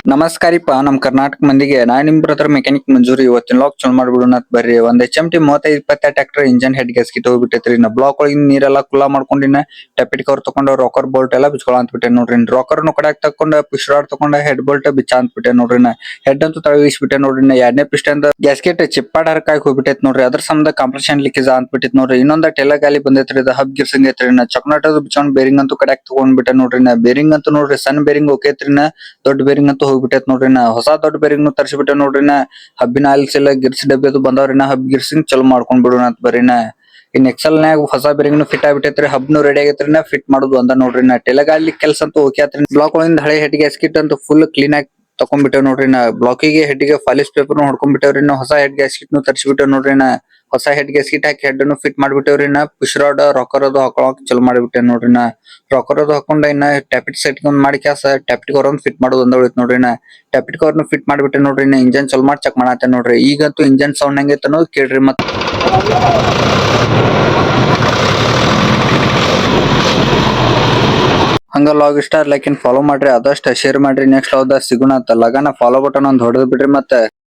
ನಮಸ್ಕಾರಿಪ್ಪ ನಮ್ ಕರ್ನಾಟಕ ಮಂದಿಗೆ ನಾ ನಿಮ್ ಬ್ರದರ್ ಮೆಕ್ಯಾನಿಕ್ ಮಂಜೂರಿ ಇವತ್ತಿನ ಲಾಕ್ ಚಲೋ ಮಾಡ್ಬಿಡೋಣ ಬರ್ರಿ ಒಂದ್ HMT 35 tractor engine head gasket ಹೋಗ್ಬಿಟ್ಟೈತ್ರಿ ನಾ ಬ್ಲಾಕ್ ಒಳಗಿನ ನೀರೆಲ್ಲ ಕುಲ್ಲಾ ಮಾಡ್ಕೊಂಡಿನ ಟೆಪಿಟ್ ಕವರ್ ತಕೊಂಡ್ ರಾಕರ್ ಬೋಲ್ಟ್ ಎಲ್ಲ ಬಿಚ್ಕೊಳ ಅಂತ ಬಿಟ್ಟೆ ನೋಡ್ರಿ ರಾಕರ್ ಕಡೆಯಾಗ ತಕೊಂಡ ಪುಷ್ ರಾಡ್ ತಕೊಂಡ ಹೆಡ್ ಬೋಲ್ಟ್ ಬಿಚ್ಚ ಅಂತ ಬಿಟ್ಟೆ ನೋಡ್ರಿ ಹೆಡ್ ಅಂತೂ ತಳಗಿಸ್ಬಿಟ್ಟೆ ನೋಡ್ರಿ ಎರಡನೇ ಪಿಸ್ಟನ್ ಗ್ಯಾಸ್ಕೆಟ್ ಚಿಪ್ಪಾಡ್ ಹರ್ಕಾಗಿ ಹೋಗ್ಬಿಟ್ಟೈತ್ ನೋಡ್ರಿ ಅದ್ರ ಸಂಬಂಧ ಕಂಪ್ರೆಷನ್ ಲೀಕೇಜ್ ಅಂತ ಬಿಟ್ಟಿತ್ ನೋಡ್ರಿ ಇನ್ನೊಂದ ಟೆಲ ಗಾಲಿ ಬಂದೈತ್ರಿ ಇದು ಹಬ್ ಗಿರ್ಸಂಗ್ ಐತ್ರಿ ಚಕ್ನಾಟದ ಬಿಚ್ಚೊಂಡ್ ಬೇರಿಂಗ್ ಅಂತೂ ಕಡೆಯಾಗ ತಗೊಂಡ್ಬಿಟ್ಟೆ ನೋಡ್ರಿ ಬೇರಿಂಗ್ ಅಂತೂ ನೋಡ್ರಿ ಸಣ್ಣ ಬೇರಿಂಗ್ ಓಕೇತ್ರಿ ದೊಡ್ಡ ಬೇರಿಂಗ್ ಅಂತೂ ಹೋಗ್ಬಿಟ್ಟೈತ್ ನೋಡ್ರಿ ಹೊಸ ದೊಡ್ಡ ಬೇರಿಂಗ್ ತರಿಸ್ಬಿಟ್ಟೆ ನೋಡ್ರಿ ಹಬ್ಬಿನ ಆಲ್ಸ್ ಎಲ್ಲ ಗಿರ್ಸಿ ಡಬ್ಬಿ ಅದು ಬಂದವ್ರಿ ಹಬ್ ಗಿರ್ಸಿಂಗ್ ಚಲೋ ಮಾಡ್ಕೊಂಡ್ ಬಿಡೋಣ ಅಂತ ಬರೀನ ಇನ್ ಎಕ್ಸೆಲ್ ನಾಗ ಹೊಸ ಬೇರಿಂಗ್ ಫಿಟ್ ಆಗ್ಬಿಟ್ಟೈತ್ರಿ ಹಬ್ನು ರೆಡಿ ಆಗೈತ್ರಿ ಫಿಟ್ ಮಾಡೋದು ಅಂದ ನೋಡ್ರಿ ಟೆಲಗಾಲಿ ಕೆಲ್ಸ ಅಂತೂ ಓಕೆ ಆತ್ರಿ ಬ್ಲಾಕ್ ಒಳಗಿಂದ ಹಳೆ ಹೆಡ್ ಗ್ಯಾಸ್ಕಿಟ್ ಅಂತೂ ಫುಲ್ ಕ್ಲೀನ್ ಆಗಿ ತಕೊಂಡ್ಬಿಟ್ಟೇವ್ ನೋಡ್ರಿ ಬ್ಲಾಕಿಗೆ ಹೆಡ್ಗೆ ಫಾಲಿಸ್ ಪೇಪರ್ ಹೊಡ್ಕೊಂಡ್ಬಿಟ್ಟೇವ್ರಿ ಹೊಸ ಹೆಡ್ ಗ್ಯಾಸ್ಕಿಟ್ ತರಿಸ್ಬಿಟ್ಟೇವ್ ನೋಡ್ರಿ ಹೊಸ ಹೆಡ್ ಗ್ಯಾಸ್ಕಿಟ್ ಹಾಕಿ ಹೆಡ್ ಫಿಟ್ ಮಾಡ್ಬಿಟ್ಟೇವ್ರಿ ಪುಷ್ ರಾಡ್ ರಾಕರ್ ಅದು ಹಾಕೊಳಕ್ ಚಲೋ ಮಾಡ್ಬಿಟ್ಟೆ ನೋಡ್ರಿ ರಾಕರ್ ಅದು ಹಾಕೊಂಡ ಇನ್ನ ಟ್ಯಾಪಿಟ್ ಸೆಟ್ ಮಾಡಿ ಕ್ಯಾಸ ಟ್ಯಾಪಿಟ್ ಕವರ್ ಒಂದು ಫಿಟ್ ಮಾಡೋದು ಒಂದ ಉಳಿತ್ ನೋಡ್ರಿ ಟ್ಯಾಪಿಟ್ ಕವರ್ ಫಿಟ್ ಮಾಡ್ಬಿಟ್ಟೆ ನೋಡ್ರಿ ಇಂಜನ್ ಚಲೋ ಮಾಡಿ ಚೆಕ್ ಮಾಡತ್ತೆ ನೋಡ್ರಿ ಈಗಂತೂ ಇಂಜನ್ ಸೌಂಡ್ ಹೆಂಗೈತೆ ಅನ್ನೋದು ಕೇಳ್ರಿ ಮತ್ ಹಂಗ ಲಾಗ್ ಇಷ್ಟ ಲೈಕ್ ಫಾಲೋ ಮಾಡ್ರಿ ಆದಷ್ಟು ಶೇರ್ ಮಾಡ್ರಿ ನೆಕ್ಸ್ಟ್ ಸಿಗೋಣ ಅಂತ ಲಗನ ಫಾಲೋ ಬಟನ್ ಒಂದ್ ಹೊಡೆದ್ ಬಿಡ್ರಿ ಮತ್ತೆ